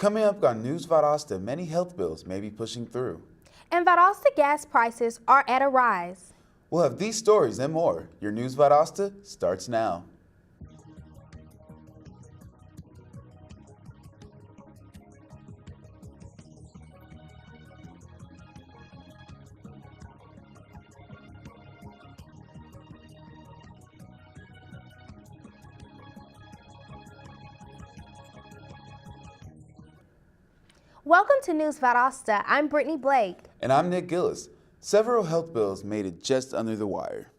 Coming up on News Valdosta, many health bills may be pushing through. And Valdosta gas prices are at a rise. We'll have these stories and more. Your News Valdosta starts now. Welcome to News Valdosta. I'm Brittany Blake. And I'm Nick Gillis. Several health bills made it just under the wire.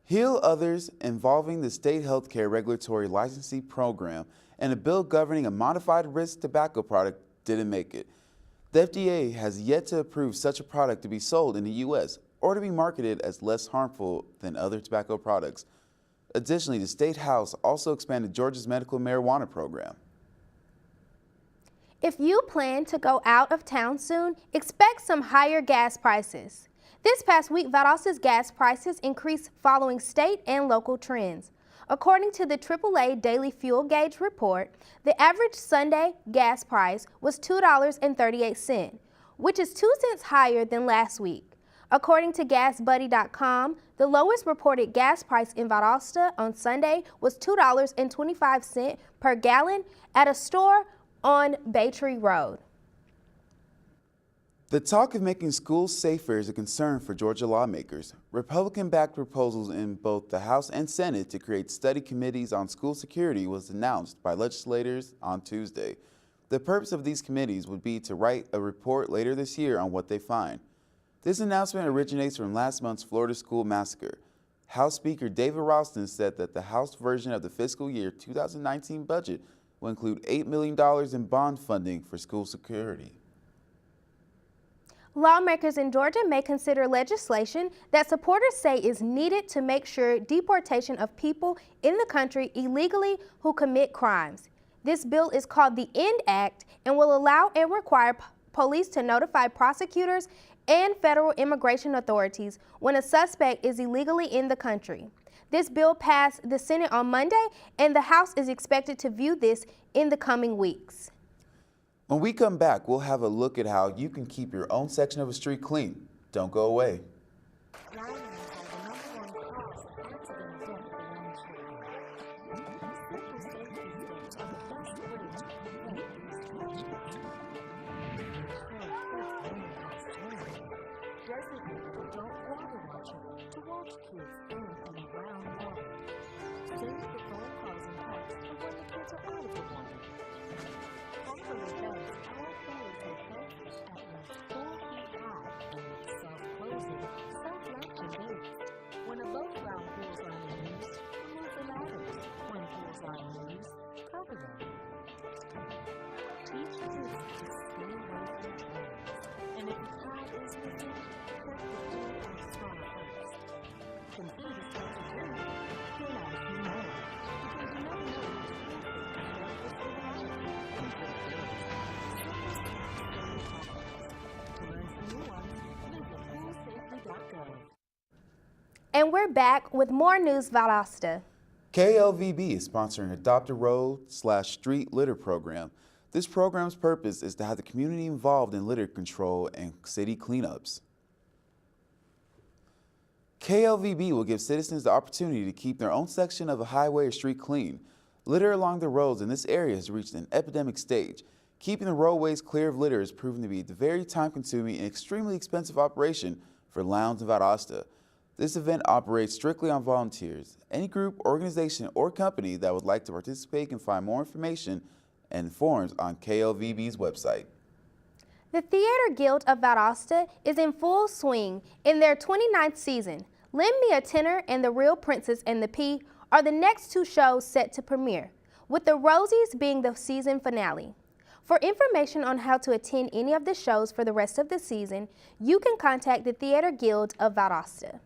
Heal others involving the state healthcare regulatory licensing program and a bill governing a modified risk tobacco product didn't make it. The FDA has yet to approve such a product to be sold in the U.S. or to be marketed as less harmful than other tobacco products. Additionally, the State House also expanded Georgia's medical marijuana program. If you plan to go out of town soon, expect some higher gas prices. This past week, Valdosta's gas prices increased following state and local trends. According to the AAA Daily Fuel Gauge report, the average Sunday gas price was $2.38, which is 2 cents higher than last week. According to GasBuddy.com, the lowest reported gas price in Valdosta on Sunday was $2.25 per gallon at a store on Baytree Road. The talk of making schools safer is a concern for Georgia lawmakers. Republican-backed proposals in both the House and Senate to create study committees on school security was announced by legislators on Tuesday. The purpose of these committees would be to write a report later this year on what they find. This announcement originates from last month's Florida school massacre. House Speaker David Ralston said that the House version of the fiscal year 2019 budget will include $8 million in bond funding for school security. Lawmakers in Georgia may consider legislation that supporters say is needed to make sure deportation of people in the country illegally who commit crimes. This bill is called the END Act and will allow and require police to notify prosecutors and federal immigration authorities when a suspect is illegally in the country. This bill passed the Senate on Monday, and the House is expected to view this in the coming weeks. When we come back, we'll have a look at how you can keep your own section of a street clean. Don't go away. And we're back with more News Valdosta. KLVB is sponsoring Adopt a Road/Street Litter Program. This program's purpose is to have the community involved in litter control and city cleanups. KLVB will give citizens the opportunity to keep their own section of a highway or street clean. Litter along the roads in this area has reached an epidemic stage. Keeping the roadways clear of litter has proven to be a very time-consuming and extremely expensive operation for Lowndes and Valdosta. This event operates strictly on volunteers. Any group, organization, or company that would like to participate can find more information and forms on KLVB's website. The Theater Guild of Valdosta is in full swing in their 29th season. Lend Me a Tenor and The Real Princess and the Pea are the next two shows set to premiere, with the Rosies being the season finale. For information on how to attend any of the shows for the rest of the season, you can contact the Theater Guild of Valdosta.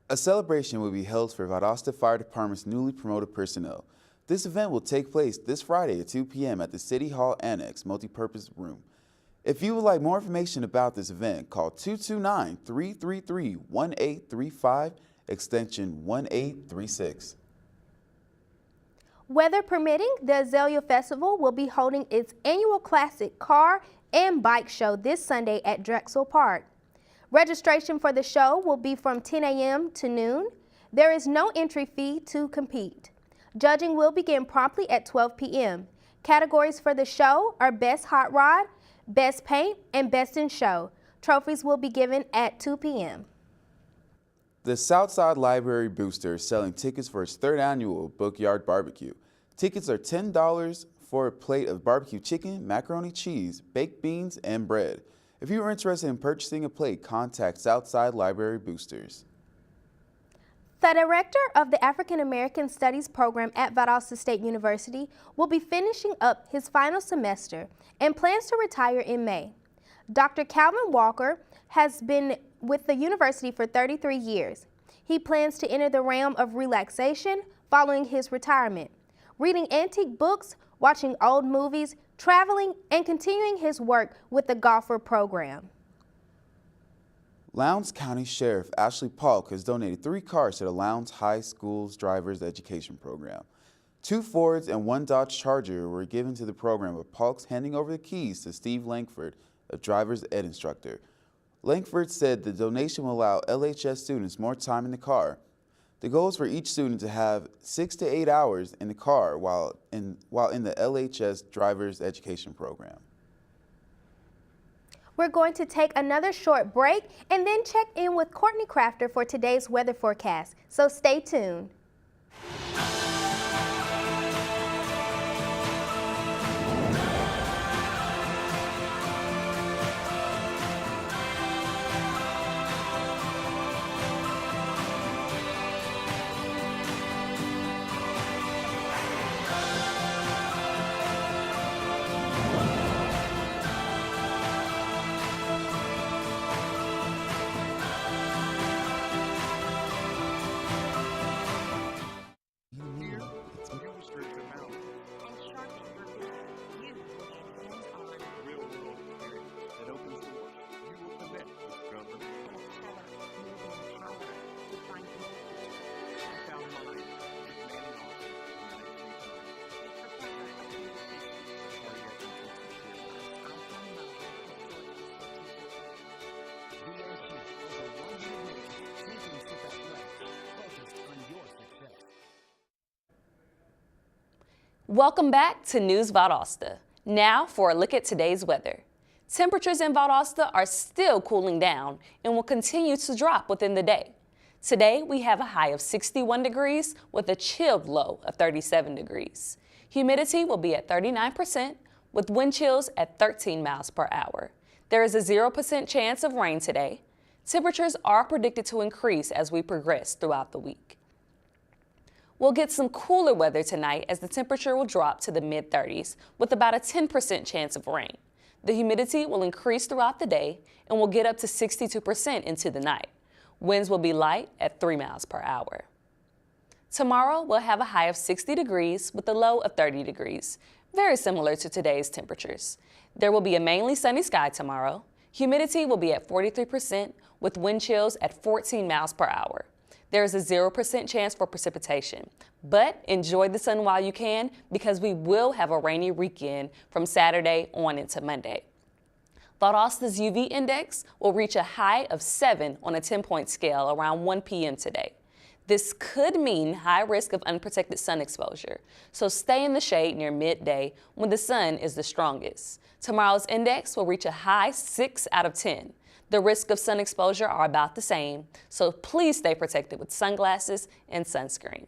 A celebration will be held for Valdosta Fire Department's newly promoted personnel. This event will take place this Friday at 2 p.m. at the City Hall Annex Multipurpose Room. If you would like more information about this event, call 229-333-1835, extension 1836. Weather permitting, the Azalea Festival will be holding its annual classic car and bike show this Sunday at Drexel Park. Registration for the show will be from 10 a.m. to noon. There is no entry fee to compete. Judging will begin promptly at 12 p.m. Categories for the show are Best Hot Rod, Best Paint, and Best in Show. Trophies will be given at 2 p.m. The Southside Library Booster is selling tickets for its third annual Bookyard Barbecue. Tickets are $10 for a plate of barbecue chicken, macaroni cheese, baked beans, and bread. If you are interested in purchasing a plate, contact Southside Library Boosters. The director of the African American Studies program at Valdosta State University will be finishing up his final semester and plans to retire in May. Dr. Calvin Walker has been with the university for 33 years. He plans to enter the realm of relaxation following his retirement, reading antique books, watching old movies, traveling, and continuing his work with the golfer program. Lowndes County Sheriff Ashley Polk has donated 3 cars to the Lowndes High School's Driver's Education Program. 2 Fords and 1 Dodge Charger were given to the program, with Polk's handing over the keys to Steve Langford, a driver's ed instructor. Langford said the donation will allow LHS students more time in the car. The goal is for each student to have 6 to 8 hours in the car while in the LHS Driver's Education Program. We're going to take another short break and then check in with Courtney Crafter for today's weather forecast, so stay tuned. Welcome back to News Valdosta. Now for a look at today's weather. Temperatures in Valdosta are still cooling down and will continue to drop within the day. Today we have a high of 61 degrees with a chilled low of 37 degrees. Humidity will be at 39% with wind chills at 13 miles per hour. There is a 0% chance of rain today. Temperatures are predicted to increase as we progress throughout the week. We'll get some cooler weather tonight as the temperature will drop to the mid-30s with about a 10% chance of rain. The humidity will increase throughout the day and will get up to 62% into the night. Winds will be light at 3 miles per hour. Tomorrow we'll have a high of 60 degrees with a low of 30 degrees, very similar to today's temperatures. There will be a mainly sunny sky tomorrow. Humidity will be at 43% with wind chills at 14 miles per hour. There is a 0% chance for precipitation, but enjoy the sun while you can because we will have a rainy weekend from Saturday on into Monday. Valdosta's UV index will reach a high of 7 on a 10-point scale around 1 p.m. today. This could mean high risk of unprotected sun exposure, so stay in the shade near midday when the sun is the strongest. Tomorrow's index will reach a high 6 out of 10. The risk of sun exposure are about the same, so please stay protected with sunglasses and sunscreen.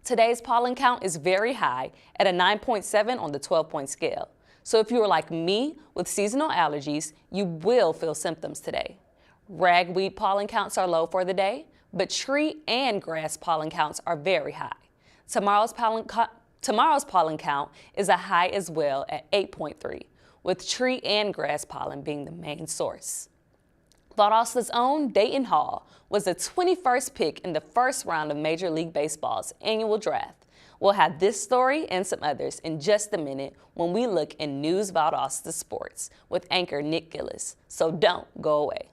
Today's pollen count is very high at a 9.7 on the 12-point scale. So if you are like me with seasonal allergies, you will feel symptoms today. Ragweed pollen counts are low for the day, but tree and grass pollen counts are very high. Tomorrow's pollen count is a high as well at 8.3, with tree and grass pollen being the main source. Valdosta's own Dayton Hall was the 21st pick in the first round of Major League Baseball's annual draft. We'll have this story and some others in just a minute when we look in News Valdosta Sports with anchor Nick Gillis, so don't go away.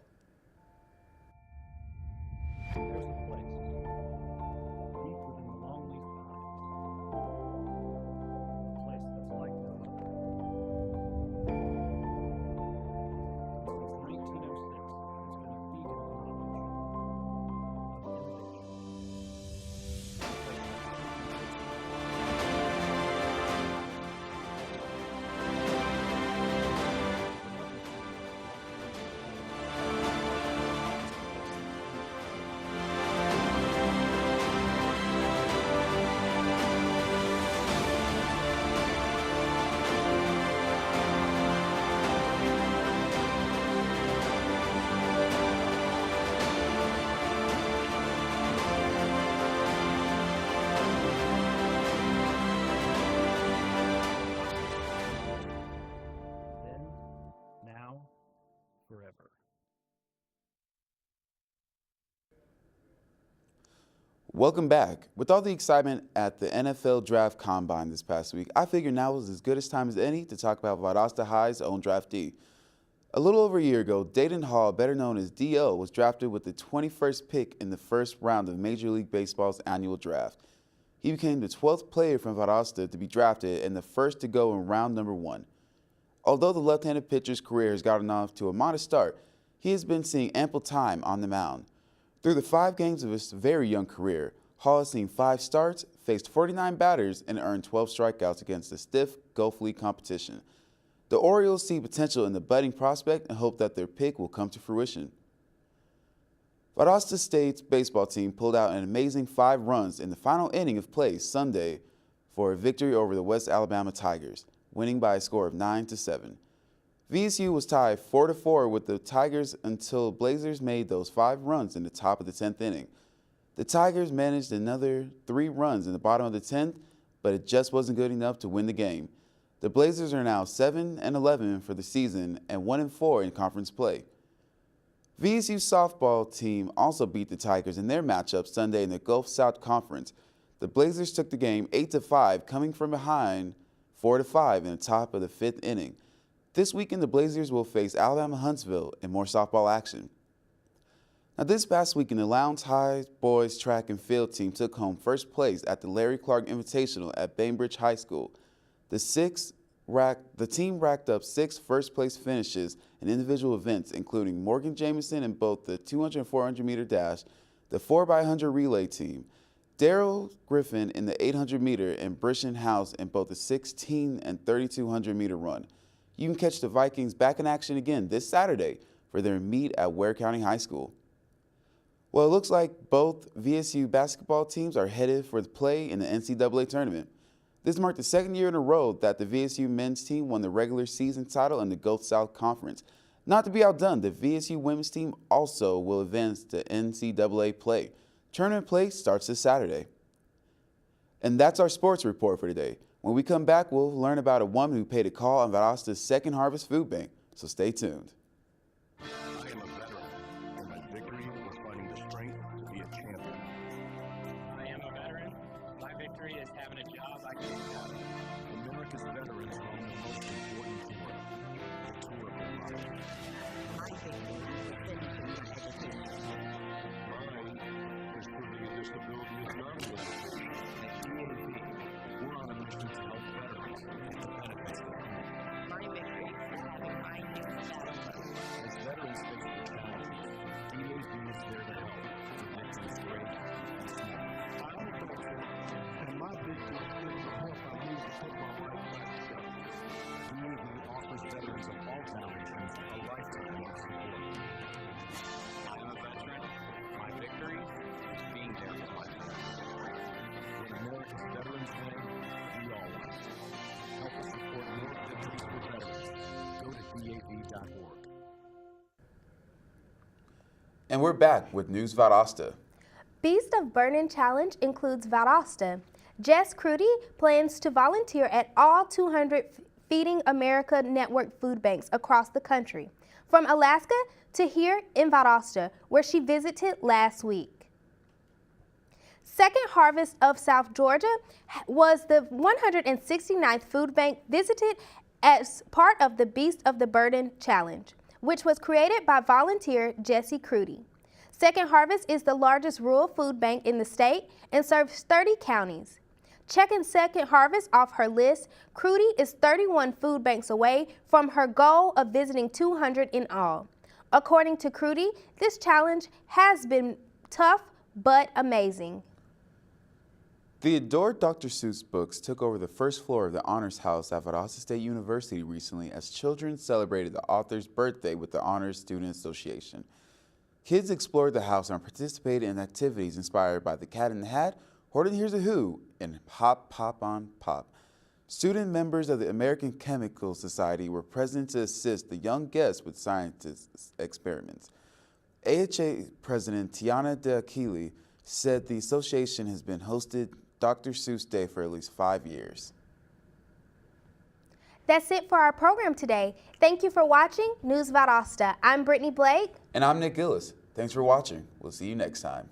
Welcome back. With all the excitement at the NFL Draft Combine this past week, I figured now was as good a time as any to talk about Valdosta High's own draftee. A little over a year ago, Dayton Hall, better known as D.O., was drafted with the 21st pick in the first round of Major League Baseball's annual draft. He became the 12th player from Valdosta to be drafted and the first to go in round number 1. Although the left-handed pitcher's career has gotten off to a modest start, he has been seeing ample time on the mound. Through the 5 games of his very young career, Hall has seen 5 starts, faced 49 batters, and earned 12 strikeouts against the stiff Gulf League competition. The Orioles see potential in the budding prospect and hope that their pick will come to fruition. Valdosta State's baseball team pulled out an amazing 5 runs in the final inning of play Sunday for a victory over the West Alabama Tigers, winning by a score of 9-7. VSU was tied 4-4 with the Tigers until Blazers made those 5 runs in the top of the 10th inning. The Tigers managed another 3 runs in the bottom of the 10th, but it just wasn't good enough to win the game. The Blazers are now 7-11 for the season and 1-4 in conference play. VSU softball team also beat the Tigers in their matchup Sunday in the Gulf South Conference. The Blazers took the game 8-5, coming from behind 4-5 in the top of the 5th inning. This weekend, the Blazers will face Alabama Huntsville in more softball action. Now, this past weekend, the Lowndes High boys track and field team took home first place at the Larry Clark Invitational at Bainbridge High School. The team racked up 6 first-place finishes in individual events, including Morgan Jameson in both the 200 and 400-meter dash, the 4x100 relay team, Daryl Griffin in the 800-meter, and Brishan House in both the 16 and 3200-meter run. You can catch the Vikings back in action again this Saturday for their meet at Ware County High School. Well, it looks like both VSU basketball teams are headed for the play in the NCAA tournament. This marked the 2nd year in a row that the VSU men's team won the regular season title in the Gulf South Conference. Not to be outdone, the VSU women's team also will advance to NCAA play. Tournament play starts this Saturday. And that's our sports report for today. When we come back, we'll learn about a woman who paid a call on Valdosta's Second Harvest Food Bank, so stay tuned. I am a veteran, and my victory was finding the strength to be a champion. I am a veteran. My victory is having a job I can do. America's veterans are on the most important tour, the tour of their life. My victory is finishing my education. Mine is proving a disability is not a disability. We're on a mission to help veterans and to benefit them. My victory is having my new settlement. As veterans face their challenges, DAV is there to help to make them great and smart. I'm a veteran, and my victory is the help I need to put my life back together. DAV offers veterans of all generations a lifetime of support. I am a veteran. My victory is being there for my veterans. When America's veterans win, we all win. Help us support more victories for veterans. Go to DAV.org. And we're back with News Valdosta. Beast of Burden Challenge includes Valdosta. Jess Crudy plans to volunteer at all 200 Feeding America Network food banks across the country, from Alaska to here in Valdosta, where she visited last week. Second Harvest of South Georgia was the 169th food bank visited as part of the Beast of the Burden Challenge, which was created by volunteer Jessie Crudy. Second Harvest is the largest rural food bank in the state and serves 30 counties. Checking Second Harvest off her list, Crudy is 31 food banks away from her goal of visiting 200 in all. According to Crudy, this challenge has been tough but amazing. The adored Dr. Seuss books took over the first floor of the Honors House at Valdosta State University recently as children celebrated the author's birthday with the Honors Student Association. Kids explored the house and participated in activities inspired by The Cat in the Hat, Horton Hears a Who, and Hop, Pop on Pop. Student members of the American Chemical Society were present to assist the young guests with scientists' experiments. AHA President Tiana De Achille said the association has been hosted Dr. Seuss Day for at least 5 years. That's it for our program today. Thank you for watching News Valdosta. I'm Brittany Blake. And I'm Nick Gillis. Thanks for watching. We'll see you next time.